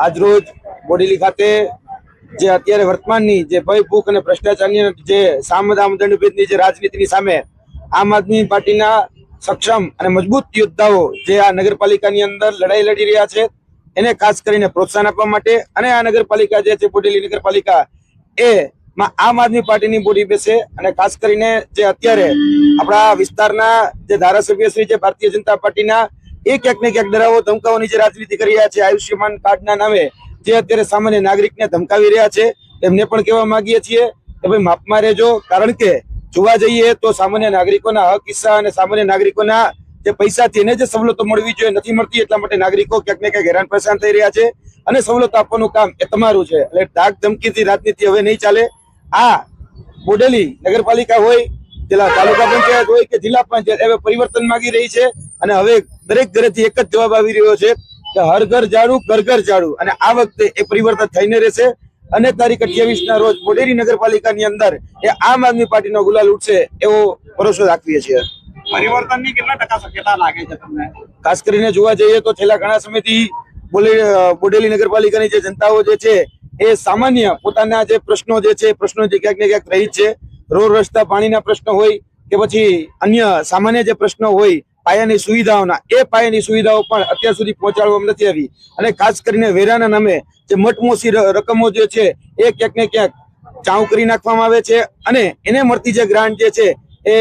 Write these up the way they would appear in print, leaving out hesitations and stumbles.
આજરોજ બોડેલી ખાતે જે અત્યારે વર્તમાનની જે ભય ભૂખ અને ભ્રષ્ટાચારની જે સામદામદંડભેદની જે રાજનીતિની સામે આમ આદમી પાર્ટીના સક્ષમ અને મજબૂત યોદ્ધાઓ જે આ નગરપાલિકાની અંદર લડાઈ લડી રહ્યા છે એને ખાસ કરીને પ્રોત્સાહન આપવા માટે અને આ નગરપાલિકા જે છે બોડેલી નગરપાલિકા એ આમ આદમી પાર્ટીની બોડી બેસે અને ખાસ કરીને જે અત્યારે આપણા વિસ્તારના જે ધારાસભ્ય શ્રી છે ભારતીય જનતા પાર્ટીના એ ક્યાંક ને ક્યાંક ડરાવો ધમકાવવાની જે રાજનીતિ કરી રહ્યા છે આયુષ્યમાન કાર્ડના નામે જે અત્યારે સામાન્ય નાગરિકને ધમકાવી રહ્યા છે એમને પણ કહેવા માંગીએ છીએ કે ભાઈ માપમાં રહેજો, કારણ કે જોવા જઈએ તો સામાન્ય નાગરિકોના હક હિસ્સા અને સામાન્ય નાગરિકોના જે પૈસાથી એને જે સવલતો મળવી જોઈએ નથી મળતી, એટલા માટે નાગરિકો ક્યાંક ને ક્યાંક હેરાન પરેશાન થઈ રહ્યા છે અને સવલતો આપવાનું કામ એ તમારું છે. એટલે ધાક ધમકીથી રાજનીતિ હવે નહીં ચાલે. આ બોડેલી નગરપાલિકા હોય, તાલુકા પંચાયત હોય કે જિલ્લા પંચાયત હવે પરિવર્તન માંગી રહી છે અને હવે દરેક ઘરેથી એક જ જવાબ આવી રહ્યો છે કે હર ઘર ઝાડુ ઘર ઘર ઝાડુ. અને આ વખતે એ પરિવર્તન થઈને રહેશે અને તારીખ 28 રોજ બોડેલી નગરપાલિકાની અંદર એ આમ આદમી પાર્ટીનો ગુલાલ ઉઠશે એવો ભરોસો રાખીએ છીએ. પરિવર્તનની કેટલા ટકા શક્યતા લાગે છે તમને? ખાસ કરીને જોવા જઈએ તો છેલ્લા ઘણા સમયથી બોડેલી નગરપાલિકાની જે જનતાઓ જે છે એ સામાન્ય પોતાના જે પ્રશ્નો જે ક્યાંક ને ક્યાંક રહી છે. રોડ રસ્તા પાણીના પ્રશ્નો હોય કે પછી અન્ય સામાન્ય જે પ્રશ્નો હોય પાયાની સુવિધાઓના, એ પાયાની સુવિધાઓ પણ અત્યાર સુધી પહોંચાડવામાં નથી આવી. અને ખાસ કરીને વેરાના નામે જે મટમોસી રકમો જે છે એ ક્યાંક ને ક્યાંક ચાઉ કરી નાખવામાં આવે છે અને એને મળતી જે ગ્રાન્ટ જે છે એ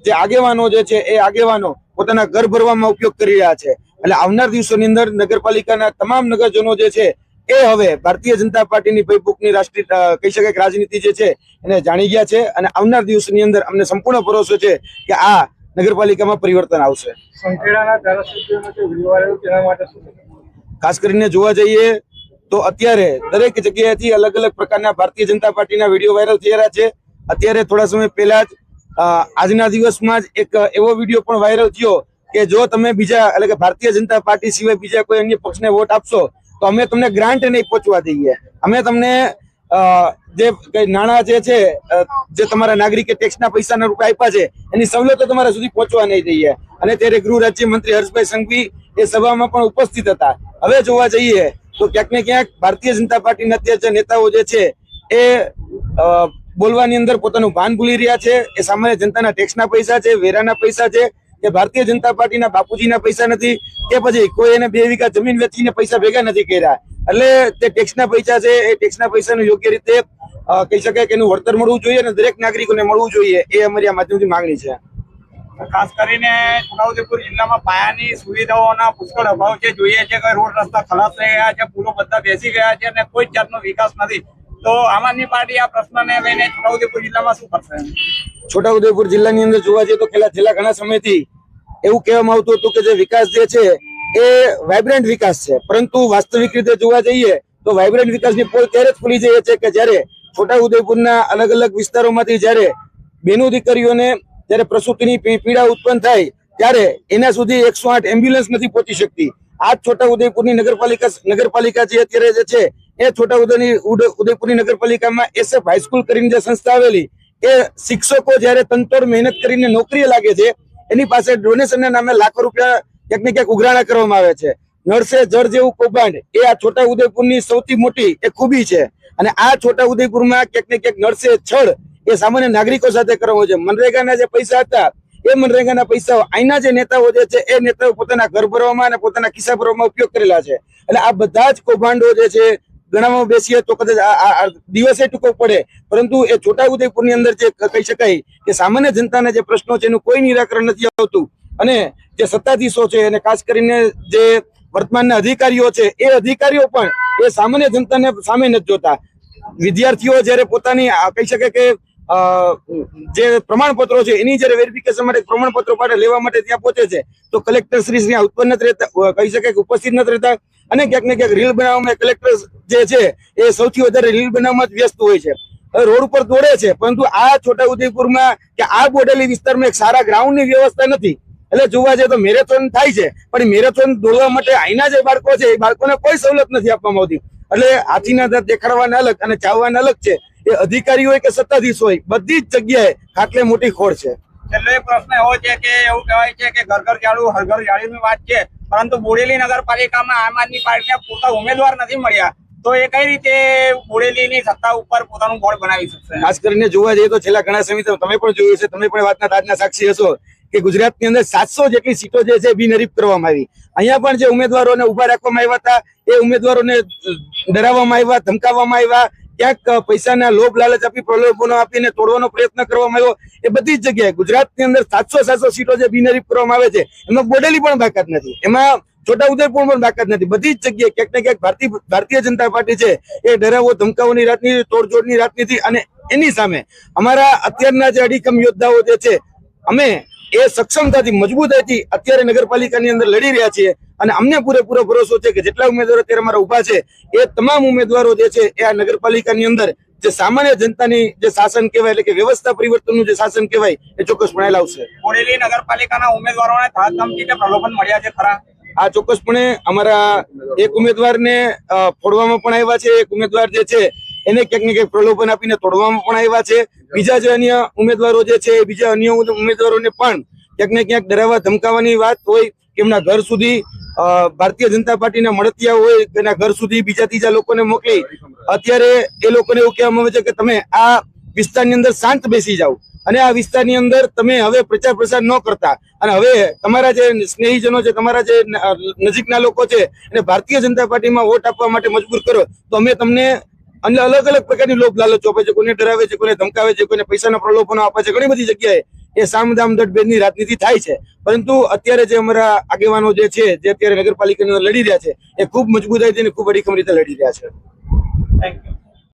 જે આગેવાનો જે છે એ આગેવાનો પોતાના ઘર ભરવામાં ઉપયોગ કરી રહ્યા છે. એટલે આવનાર દિવસોની અંદર નગરપાલિકાના તમામ નગરજનો જે છે એ હવે ભારતીય જનતા પાર્ટીની ભયભૂખની રાષ્ટ્રીય કહી શકાય કે રાજનીતિ જે છે એને જાણી ગયા છે અને આવનાર દિવસની અંદર અમને સંપૂર્ણ ભરોસો છે કે આ નગરપાલિકામાં પરિવર્તન આવશે. ખાસ કરીને જોવા જઈએ તો અત્યારે દરેક જગ્યાએથી અલગ અલગ પ્રકારના ભારતીય જનતા પાર્ટીના વિડીયો વાયરલ થઈ રહ્યા છે. અત્યારે થોડા સમય પહેલા જ આજના દિવસમાં જ એક એવો વિડીયો પણ વાયરલ થયો કે જો તમે બીજા એટલે કે ભારતીય જનતા પાર્ટી સિવાય બીજા કોઈ અન્ય પક્ષને વોટ આપશો તો અમે તમને ગ્રાન્ટ નહીં પહોંચવા દઈએ, અમે તમને જે નાણાં જે છે જે તમારા નાગરિકે ટેક્સના પૈસાના રૂપિયા આપ્યા છે એની સવલતો તમારા સુધી પહોંચવા નહીં દઈએ. અને ત્યારે ગૃહ રાજ્યમંત્રી હર્ષભાઈ સંઘવી એ સભામાં પણ ઉપસ્થિત હતા. હવે જોવા જઈએ તો ક્યાંક ને ક્યાંક ભારતીય જનતા પાર્ટીના અત્યારે જે નેતાઓ જે છે એ બોલવાની અંદર પોતાનું ભાન ભૂલી રહ્યા છે. એ સામાન્ય જનતાના ટેક્સના પૈસા છે, વેરાના પૈસા છે, કે ભારતીય જનતા પાર્ટીના બાપુજીના પૈસા નથી કે પછી કોઈ એને 2 વીઘા જમીન વેચીને પૈસા ભેગા નથી કર્યા. એટલે તે ટેક્સના પૈસા છે એ ટેક્સના પૈસાનું યોગ્ય રીતે કહી શકાય કે એનું વળતર મળવું જોઈએ અને દરેક નાગરિકોને મળવું જોઈએ, એ અમારી આ માધ્યમથી માંગણી છે. ખાસ કરીને છોટાઉદેપુર જિલ્લામાં પાયાની સુવિધાઓના પુષ્કળ અભાવ છે. જોઈએ છે કે રોડ રસ્તા ખલાસ થઈ ગયા છે, પુલો બધા બેસી ગયા છે અને કોઈ જાતનો વિકાસ નથી. તો આમ આદમી પાર્ટી આ પ્રશ્નને લઈને છોટાઉદેપુર જિલ્લામાં શું કરશે? છોટાઉદેપુર જિલ્લાની અંદર જોવા જઈએ તો છેલ્લા ઘણા સમયથી એવું કહેવામાં આવતું હતું કે જે વિકાસ જે છે એ વાઇબ્રન્ટ વિકાસ છે, પરંતુ વાસ્તવિક રીતે જોવા જઈએ તો વાઇબ્રન્ટ વિકાસની પોલ ત્યારે જ ખુલી જાય છે કે જ્યારે છોટાઉદેપુરના અલગ અલગ વિસ્તારોમાંથી જ્યારે બેનો દીકરીઓને જ્યારે પ્રસૂતિની પીડા ઉત્પન્ન થાય ત્યારે એના સુધી 108 એમ્બ્યુલન્સ નથી પહોંચી શકતી. આ છોટાઉદેપુરની નગરપાલિકા જે અત્યારે જે છે એ છોટાઉદેપુરની નગરપાલિકામાં SF હાઈસ્કૂલ કરીને જે સંસ્થા આવેલી, એ શિક્ષકો જયારે તનતોડ મહેનત કરીને નોકરીએ લાગે છે એની પાસે ડોનેશનના નામે લાખો રૂપિયા ક્યાંક ને ક્યાંક ઉઘરાણા કરવામાં આવે છે. નળ સે જળ જેવું કૌભાંડ એ આ છોટાઉદેપુરની સૌથી મોટી એ ખૂબી છે. અને આ છોટાઉદેપુરમાં ક્યાંક ને ક્યાંક નળ સે છળ એ સામાન્ય નાગરિકો સાથે કરવો છે. મનરેગાના જે પૈસા હતા એ મનરેગાના પૈસાઓ અહીંના જે નેતાઓ જે છે એ નેતાઓ પોતાના ઘર ભરવામાં અને પોતાના ખિસ્સા ભરવામાં ઉપયોગ કરેલા છે. એટલે આ બધા જ કૌભાંડો જે છે ગણાવવા બેસીએ તો કદાચ દિવસે ટૂંકો પડે, પરંતુ એ છોટાઉદેપુરની અંદર જે કહી શકાય કે સામાન્ય જનતાના જે પ્રશ્નો છે એનું કોઈ નિરાકરણ નથી આવતું. અને જે સત્તાધીશો છે અને ખાસ કરીને જે વર્તમાનના અધિકારીઓ છે એ અધિકારીઓ પણ એ સામાન્ય જનતાને સામે નથી જોતા. વિદ્યાર્થીઓ જયારે પોતાની કહી શકે કે જે પ્રમાણપત્રો છે એની જયારે વેરિફિકેશન માટે પ્રમાણપત્રો માટે લેવા માટે ત્યાં પહોંચે છે તો કલેક્ટર શ્રી ત્યાં ઉત્પન્ન નથી રહેતા, કહી શકાય કે ઉપસ્થિત નથી રહેતા. અને ક્યાંક ને ક્યાંક રીલ બનાવવામાં કલેક્ટર જે છે એ સૌથી વધારે રીલ બનાવવામાં જ વ્યસ્ત હોય છે, રોડ ઉપર દોડે છે. પરંતુ આ છોટાઉદેપુરમાં કે આ બોડેલી વિસ્તારમાં એક સારા ગ્રાઉન્ડની વ્યવસ્થા નથી. એટલે જોવા જઈએ તો મેરેથોન થાય છે, પણ મેરેથોન દોડવા માટે અહીંના જે બાળકો છે એ બાળકોને કોઈ સવલત નથી આપવામાં આવતી. એટલે હાથીના દાંત દેખાડવાના અલગ અને ચાવવાના અલગ છે. એ અધિકારી હોય કે સત્તાધીશ હોય, બધી જ જગ્યાએ ખાટલે મોટી ખોડ છે. છેલ્લો પ્રશ્ન એવો છે કે એવું કહેવાય છે કે ઘર ઘર ઝાડુ હર ઘર ઝાડુની વાત છે, પરંતુ બોડેલી નગરપાલિકામાં આમ આદમી પાર્ટીને પૂરતા ઉમેદવાર નથી મળ્યા, તો એ કઈ રીતે બોડેલીની સત્તા ઉપર પોતાનું બોર્ડ બનાવી શકશે? ખાસ કરીને જોવા જઈએ તો છેલ્લા ઘણા સમયથી તમે પણ જોયું છે, તમે પણ વાતના તાજના સાક્ષી હશો કે ગુજરાતની અંદર 700 જેટલી સીટો જે છે બિનહરીફ કરવામાં આવી. અહીંયા પણ જે ઉમેદવારોને ઉભા રાખવામાં આવ્યા હતા એ ઉમેદવારોને ડરાવવામાં આવ્યા, ધમકાવવામાં આવ્યા, ક્યાંક પૈસાના લોભ લાલચ આપી પ્રલોભનો આપીને તોડવાનો પ્રયત્ન કરવામાં આવ્યો. એ બધી જ જગ્યાએ ગુજરાતની અંદર 700 સીટો જે બિનહરીફ કરવામાં આવે છે એમાં બોડેલી પણ બાકાત નથી, એમાં છોટાઉદેપુર પણ બાકાત નથી. બધી જ જગ્યાએ ક્યાંક ને ક્યાંક ભારતીય જનતા પાર્ટી છે એ ડરાવો ધમકાવવાની રાજનીતિ, તોડજોડની રાજનીતિ, અને એની સામે અમારા અત્યારના જે અડીખમ યોદ્ધાઓ જે છે અમે એ સક્ષમતાથી મજબૂતાઈથી અત્યારે નગરપાલિકાની અંદર લડી રહ્યા છીએ. અને અમને પૂરેપૂરો ભરોસો છે કે જેટલા ઉમેદવારો અત્યારે અમારા ઉભા છે એ તમામ ઉમેદવારો જે છે એ આ નગરપાલિકાની અંદર જે સામાન્ય જનતાની જે શાસન કહેવાય એટલે કે વ્યવસ્થા પરિવર્તનનું જે શાસન કહેવાય એ ચોક્કસપણે લાવશે. બોડેલી નગરપાલિકાના ઉમેદવારોને ધમકી કે પ્રલોભન મળ્યા છે ખરા? આ ચોક્કસપણે અમારા એક ઉમેદવારને ફોડવામાં પણ આવ્યા છે, એક ઉમેદવાર જે છે એને ક્યાંક ને ક્યાંક પ્રલોભન આપીને તોડવામાં પણ આવ્યા છે. બીજા જે અન્ય ઉમેદવારો જે છે બીજા અન્ય ઉમેદવારોને પણ ક્યાંક ને ક્યાંક ડરાવવા ધમકાવવાની વાત હોય કે એમના ઘર સુધી ભારતીય જનતા પાર્ટીના મળતિયા હોય એના ઘર સુધી બીજા ત્રીજા લોકોને મોકલી અત્યારે એ લોકોને એવું કહેવામાં આવે છે કે તમે આ વિસ્તારની અંદર શાંત બેસી જાઓ અને આ વિસ્તારની અંદર તમે હવે પ્રચાર પ્રસાર ન કરતા, અને હવે તમારા જે સ્નેહીજનો છે, તમારા જે નજીકના લોકો છે એને ભારતીય જનતા પાર્ટીમાં વોટ આપવા માટે મજબૂર કરો તો અમે તમને અલગ અલગ પ્રકારની લોભ લાલચો આપે છે, કોઈને ડરાવે છે, કોઈને ધમકાવે છે, કોઈને પૈસાના પ્રલોભનો આપે છે. ઘણી બધી જગ્યાએ એ સામદામ દંડભેદની રાજનીતિ થાય છે. પરંતુ અત્યારે જે અમારા આગેવાનો જે છે જે અત્યારે નગરપાલિકાની અંદર લડી રહ્યા છે એ ખૂબ મજબૂતાઈથી અને ખૂબ અડીખમ રીતે લડી રહ્યા છે. Thank you.